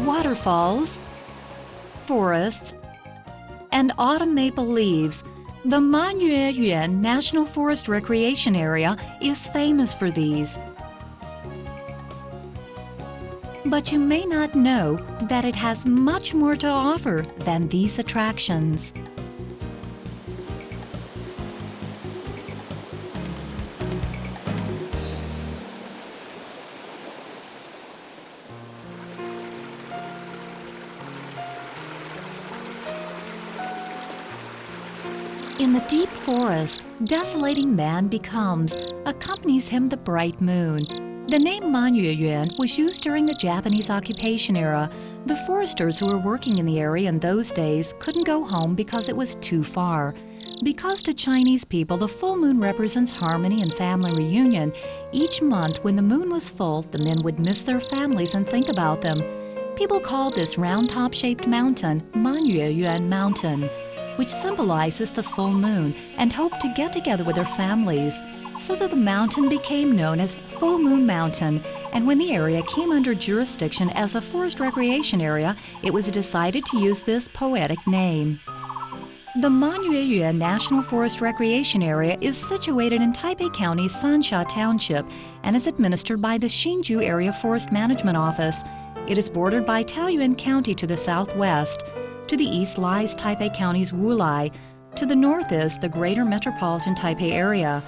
waterfalls, forests, and autumn maple leaves, the Manyue National Forest Recreation Area is famous for these. But you may not know that it has much more to offer than these attractions. In the deep forest, desolating man becomes, accompanies him the bright moon. The name Manyue was used during the Japanese occupation era. The foresters who were working in the area in those days couldn't go home because it was too far. Because to Chinese people, the full moon represents harmony and family reunion. Each month, when the moon was full, the men would miss their families and think about them. People called this round top-shaped mountain Manyue Mountain, which symbolizes the full moon, and hoped to get together with their families. So that the mountain became known as Full Moon Mountain, and when the area came under jurisdiction as a forest recreation area, it was decided to use this poetic name. The Manyue National Forest Recreation Area is situated in Taipei County's Sansia Township and is administered by the Hsinchu Area Forest Management Office. It is bordered by Taoyuan County to the southwest. To the east lies Taipei County's Wulai. To the north is the greater metropolitan Taipei area.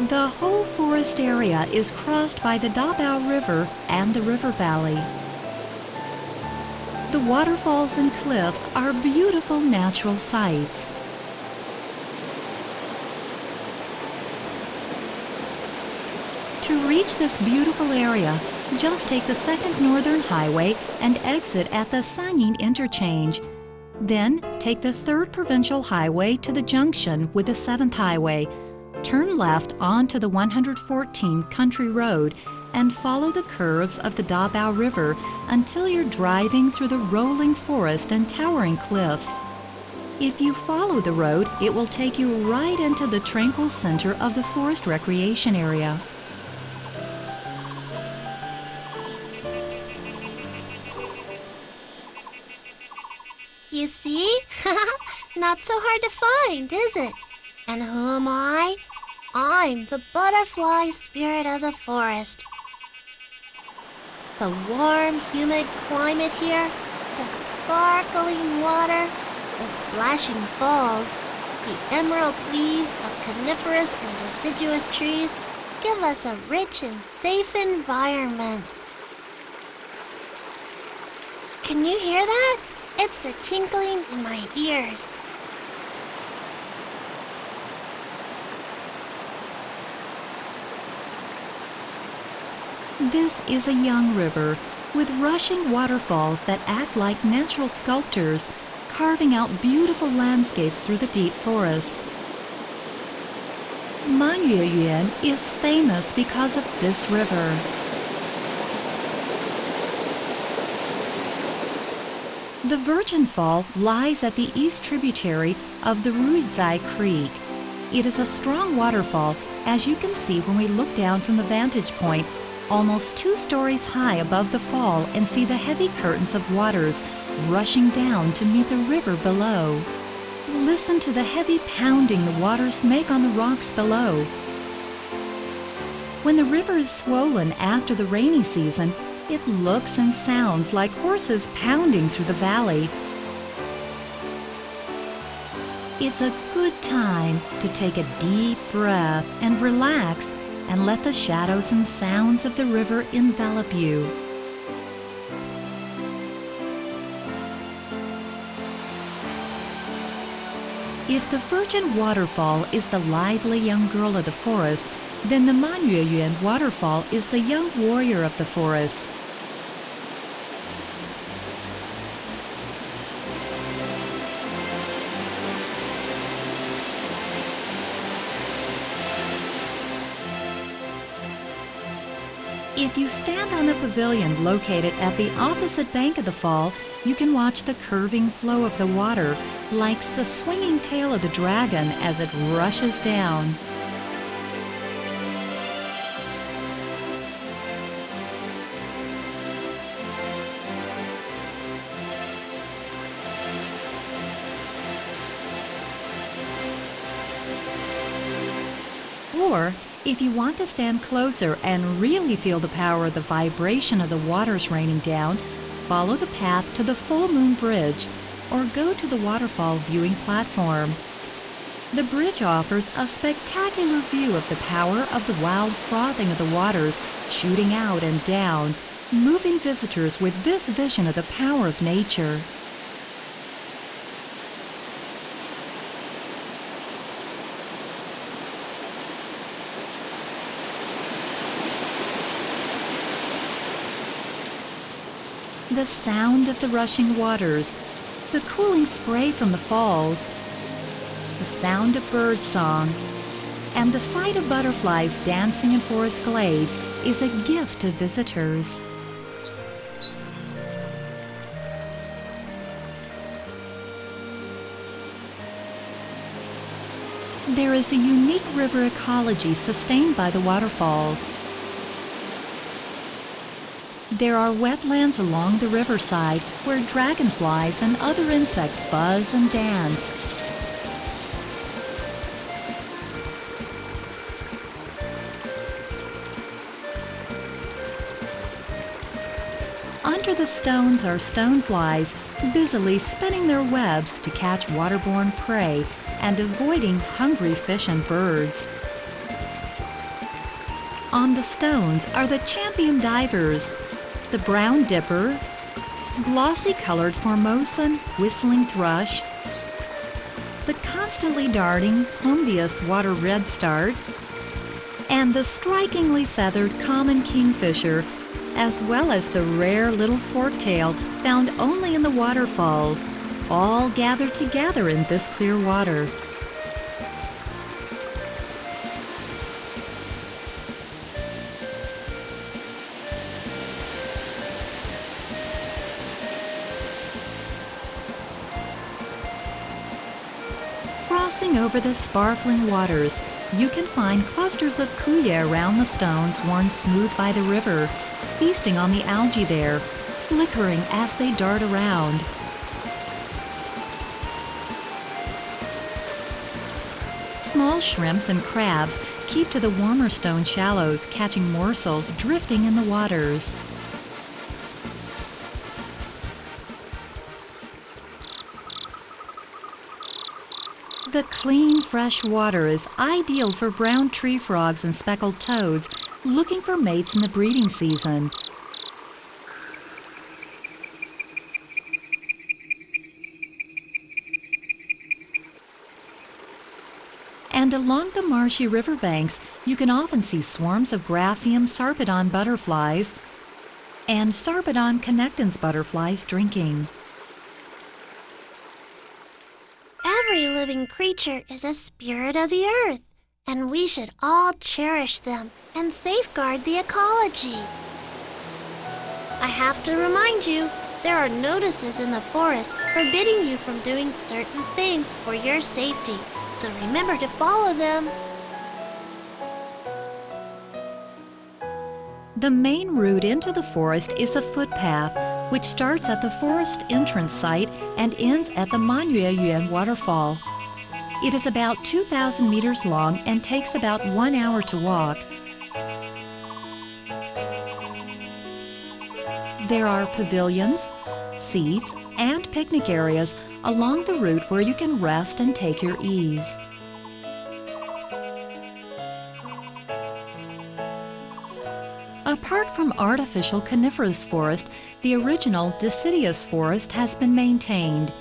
The whole forest area is crossed by the Dabao River and the river valley. The waterfalls and cliffs are beautiful natural sights. To reach this beautiful area, just take the 2nd Northern Highway and exit at the Sanyin Interchange. Then take the 3rd Provincial Highway to the junction with the 7th Highway. Turn left onto the 114th Country Road and follow the curves of the Dabao River until you're driving through the rolling forest and towering cliffs. If you follow the road, it will take you right into the tranquil center of the forest recreation area. You see? Not so hard to find, is it? And who am I? I'm the butterfly spirit of the forest. The warm, humid climate here, the sparkling water, the splashing falls, the emerald leaves of coniferous and deciduous trees give us a rich and safe environment. Can you hear that? It's the tinkling in my ears. This is a young river with rushing waterfalls that act like natural sculptors, carving out beautiful landscapes through the deep forest. Manyue is famous because of this river. The Virgin Fall lies at the east tributary of the Ruizai Creek. It is a strong waterfall, as you can see when we look down from the vantage point, almost 2 stories high above the fall, and see the heavy curtains of waters rushing down to meet the river below. Listen to the heavy pounding the waters make on the rocks below. When the river is swollen after the rainy season, it looks and sounds like horses pounding through the valley. It's a good time to take a deep breath and relax and let the shadows and sounds of the river envelop you. If the Virgin Waterfall is the lively young girl of the forest, then the Manyue Waterfall is the young warrior of the forest. If you stand on the pavilion located at the opposite bank of the fall, you can watch the curving flow of the water, like the swinging tail of the dragon as it rushes down. Or, if you want to stand closer and really feel the power of the vibration of the waters raining down, follow the path to the full moon bridge or go to the waterfall viewing platform. The bridge offers a spectacular view of the power of the wild frothing of the waters shooting out and down, moving visitors with this vision of the power of nature. The sound of the rushing waters, the cooling spray from the falls, the sound of bird song, and the sight of butterflies dancing in forest glades is a gift to visitors. There is a unique river ecology sustained by the waterfalls. There are wetlands along the riverside where dragonflies and other insects buzz and dance. Under the stones are stoneflies, busily spinning their webs to catch waterborne prey and avoiding hungry fish and birds. On the stones are the champion divers, the brown dipper, glossy-colored formosan whistling thrush, the constantly darting plumbeous water redstart, and the strikingly feathered common kingfisher, as well as the rare little forktail found only in the waterfalls, all gathered together in this clear water. Crossing over the sparkling waters, you can find clusters of kuya around the stones worn smooth by the river, feasting on the algae there, flickering as they dart around. Small shrimps and crabs keep to the warmer stone shallows, catching morsels drifting in the waters. The clean, fresh water is ideal for brown tree frogs and speckled toads looking for mates in the breeding season. And along the marshy riverbanks, you can often see swarms of Graphium sarpedon butterflies and Sarpedon connectans butterflies drinking. Every living creature is a spirit of the earth, and we should all cherish them and safeguard the ecology. I have to remind you, there are notices in the forest forbidding you from doing certain things for your safety, so remember to follow them. The main route into the forest is a footpath, which starts at the forest entrance site and ends at the Manyue waterfall. It is about 2,000 meters long and takes about 1 hour to walk. There are pavilions, seats, and picnic areas along the route where you can rest and take your ease. Apart from artificial coniferous forest, the original deciduous forest has been maintained.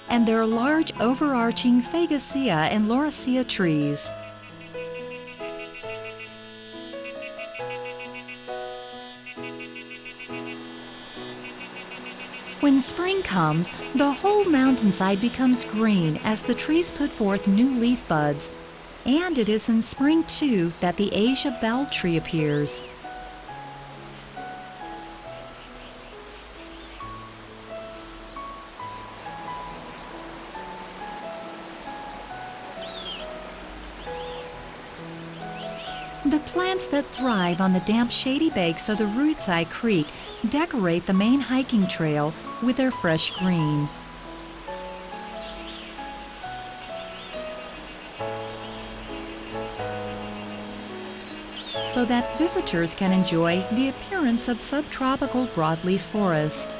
And there are large overarching Fabaceae and Lauracea trees. When spring comes, the whole mountainside becomes green as the trees put forth new leaf buds. And it is in spring, too, that the Asia bell tree appears. The plants that thrive on the damp, shady banks of the Ruitsai Creek decorate the main hiking trail with their fresh green. so that visitors can enjoy the appearance of subtropical broadleaf forest.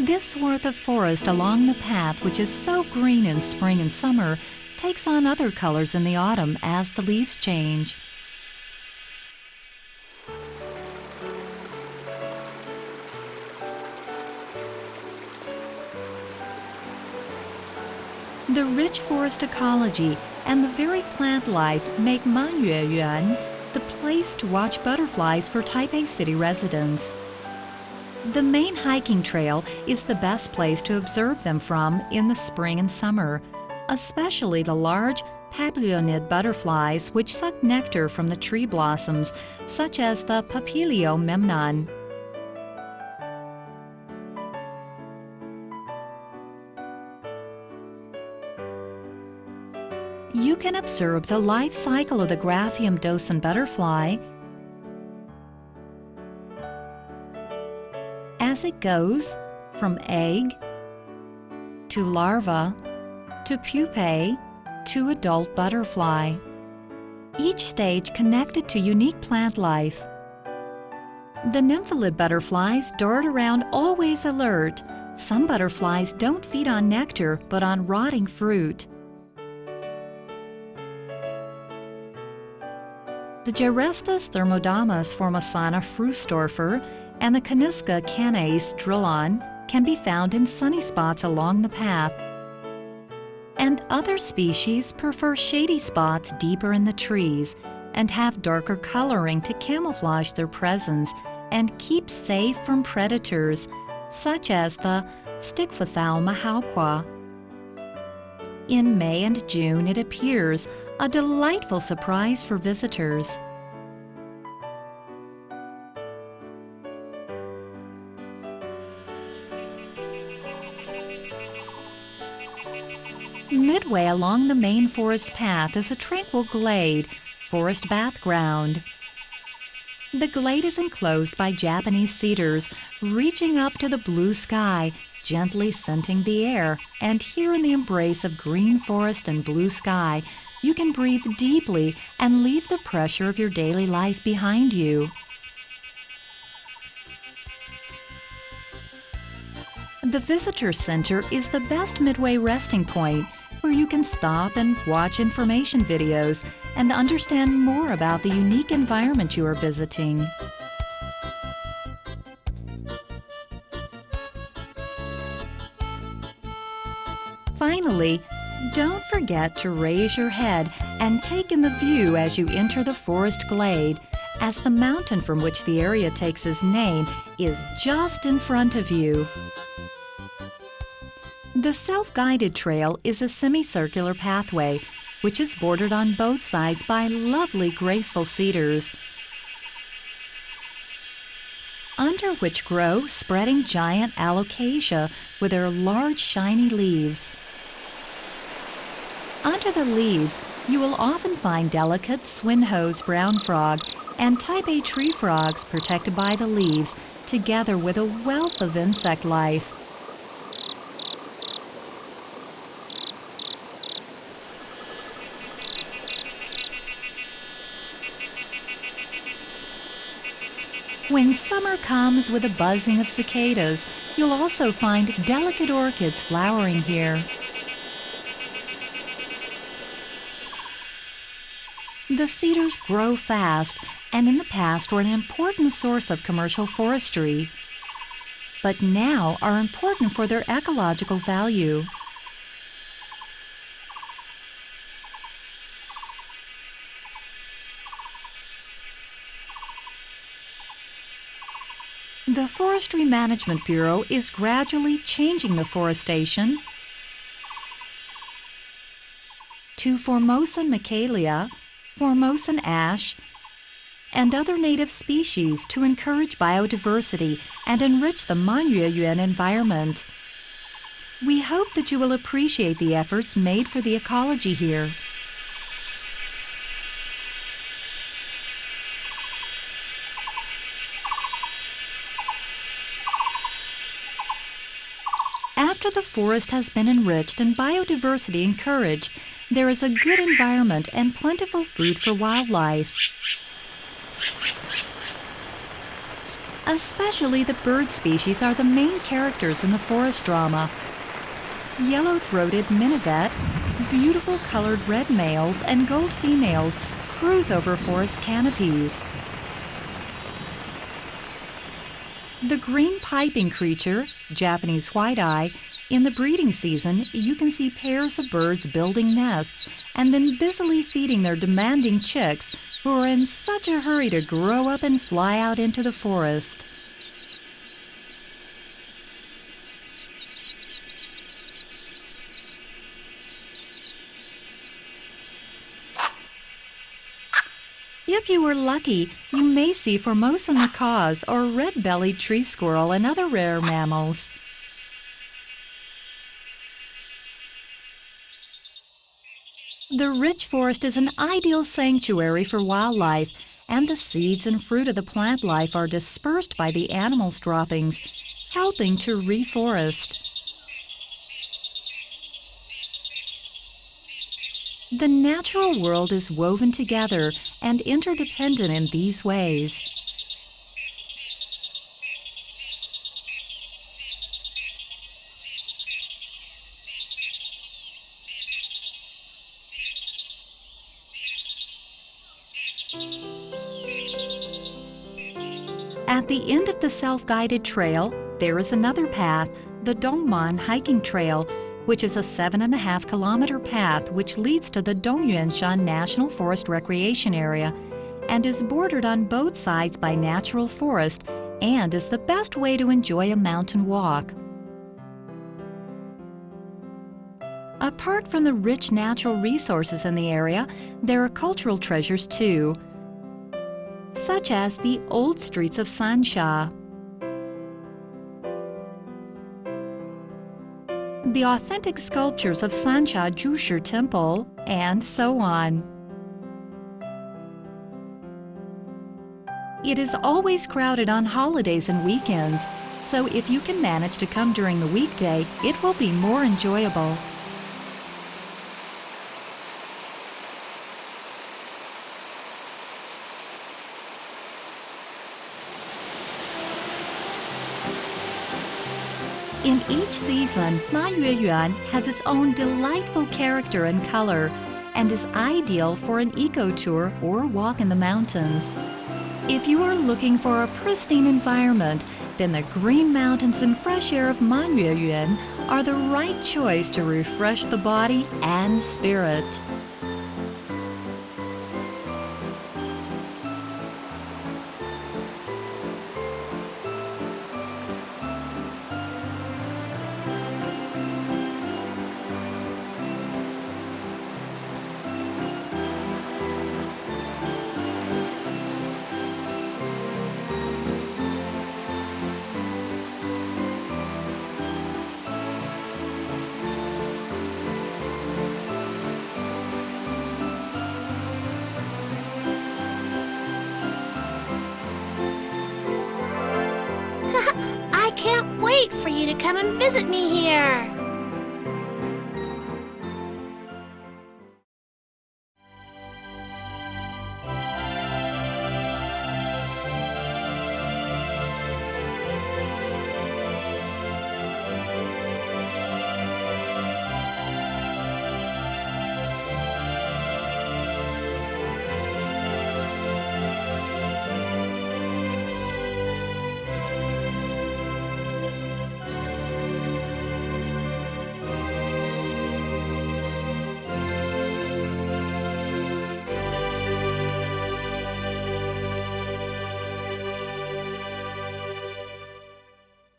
This swath of forest along the path, which is so green in spring and summer, takes on other colors in the autumn as the leaves change. The rich forest ecology and the varied plant life make Manyueyuan the place to watch butterflies for Taipei City residents. The main hiking trail is the best place to observe them from in the spring and summer, especially the large papilionid butterflies which suck nectar from the tree blossoms, such as the Papilio memnon. You can observe the life cycle of the Graphium docent butterfly as it goes from egg to larva to pupae to adult butterfly, each stage connected to unique plant life. The nymphalid butterflies dart around always alert. Some butterflies don't feed on nectar but on rotting fruit. The Gerestus thermodamus formosana frustorfer and the Caniska canace drillon can be found in sunny spots along the path, and other species prefer shady spots deeper in the trees and have darker coloring to camouflage their presence and keep safe from predators, such as the Stickphthalma hauqua. In May and June, it appears a delightful surprise for visitors. Midway along the main forest path is a tranquil glade, forest bath ground. The glade is enclosed by Japanese cedars, reaching up to the blue sky, gently scenting the air, and here in the embrace of green forest and blue sky, you can breathe deeply and leave the pressure of your daily life behind you. The Visitor Center is the best midway resting point where you can stop and watch information videos and understand more about the unique environment you are visiting. Finally, don't forget to raise your head and take in the view as you enter the forest glade, as the mountain from which the area takes its name is just in front of you. The self-guided trail is a semicircular pathway, which is bordered on both sides by lovely, graceful cedars, under which grow spreading giant alocasia with their large, shiny leaves. Under the leaves, you will often find delicate swinhoe's brown frog and Taipei tree frogs protected by the leaves, together with a wealth of insect life. When summer comes with a buzzing of cicadas, you'll also find delicate orchids flowering here. The cedars grow fast and in the past were an important source of commercial forestry, but now are important for their ecological value. The Forestry Management Bureau is gradually changing the forestation to Formosa micaelia, Formosan ash, and other native species to encourage biodiversity and enrich the Manyueyuan environment. We hope that you will appreciate the efforts made for the ecology here. After the forest has been enriched and biodiversity encouraged, there is a good environment and plentiful food for wildlife. Especially the bird species are the main characters in the forest drama. Yellow-throated minivet, beautiful colored red males, and gold females cruise over forest canopies. The green piping creature, Japanese white-eye, in the breeding season you can see pairs of birds building nests and then busily feeding their demanding chicks who are in such a hurry to grow up and fly out into the forest. If you are lucky, you may see Formosan macaws or red-bellied tree squirrel and other rare mammals. The rich forest is an ideal sanctuary for wildlife, and the seeds and fruit of the plant life are dispersed by the animals' droppings, helping to reforest. The natural world is woven together and interdependent in these ways. At the end of the self-guided trail, there is another path, the Dongman Hiking Trail, which is a 7.5-kilometer path which leads to the Dongyuanshan National Forest Recreation Area and is bordered on both sides by natural forest and is the best way to enjoy a mountain walk. Apart from the rich natural resources in the area, there are cultural treasures too, such as the old streets of Sansia, the authentic sculptures of Sansia Jushi Temple, and so on. It is always crowded on holidays and weekends, so if you can manage to come during the weekday, it will be more enjoyable. In each season, Manyueyuan has its own delightful character and color and is ideal for an eco-tour or walk in the mountains. If you are looking for a pristine environment, then the green mountains and fresh air of Manyueyuan are the right choice to refresh the body and spirit. I can't wait for you to come and visit me here.